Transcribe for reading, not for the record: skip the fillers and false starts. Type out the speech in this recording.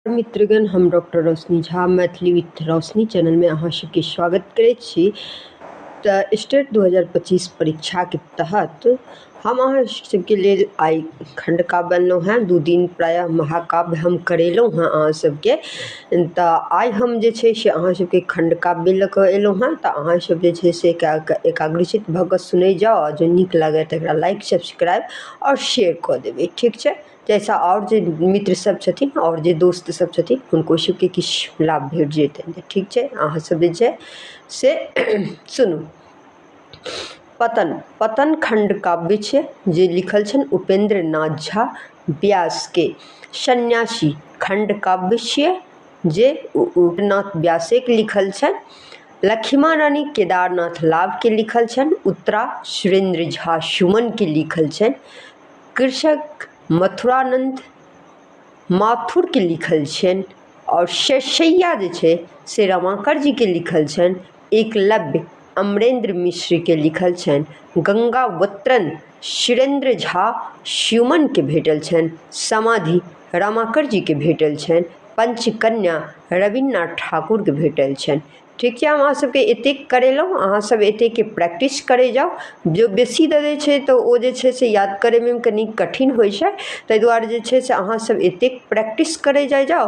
मित्रगण, हम डॉक्टर रोशनी झा मैथिली विथ रोशनी चैनल में अहाँ सबके स्वागत करैत छी। तऽ स्टेट 2025 परीक्षा के तहत हम अहाँ सबके लेल आइ खंडकाव्य बनलहुँ हैं। 2 दिन प्रायः महाकाव्य हम करेलहुँ हैं अहाँ सबके। तऽ आइ हम जे छै से अहाँ सबके खंडकाव्य लऽ कऽ एलहुँ हैं। तऽ अहाँ सब जे छै से एकाग्रचित भऽ कऽ सुनै जाउ, जो नीक लागै तकरा लाइक सब्सक्राइब और शेयर कऽ देबै, ठीक छै। जैसा और जे मित्र सब छथिन और जे दोस्त सब छथिन हुनको सबके किछु लाभ भेट जेतनि, ठीक छै। अहाँ सब जे छै से सुनू। पतन खंड काव्य छै जे लिखल छनि उपेंद्र नाथ झा व्यास के। सन्यासी खंड काव्य छियै जे उपेंद्रनाथ व्यासे के लिखल छनि। लक्ष्मा रानी केदारनाथ लाभ के लिखल छनि। उत्तरा सुरेंद्र झा सुमन के लिखल छनि। कृषक मथुरानंद माथुर के लिखल छनि। और शेषैया जे छै से रमाकर जी के लिखल छनि। एकलव्य अमरेंद्र मिश्र के लिखल छनि। गंगावतरण सुरेंद्र झा सुमन के भेटल छनि। समाधि रमाकर जी के भेटल छनि। पंचकन्या रविन्द्रनाथ ठाकुर के भेटल छनि, ठीक छै। हम अहाँ सबके एतेक करेलहुँ, अहाँ सब एतेक के प्रैक्टिस करे जाउ। जो बेसी दऽ दै छै तऽ ओ जे छै से याद करैमे कनी कठिन होइ छै, ताहि दुआरे जे छै से अहाँ सब एतेक प्रैक्टिस करे जाउ।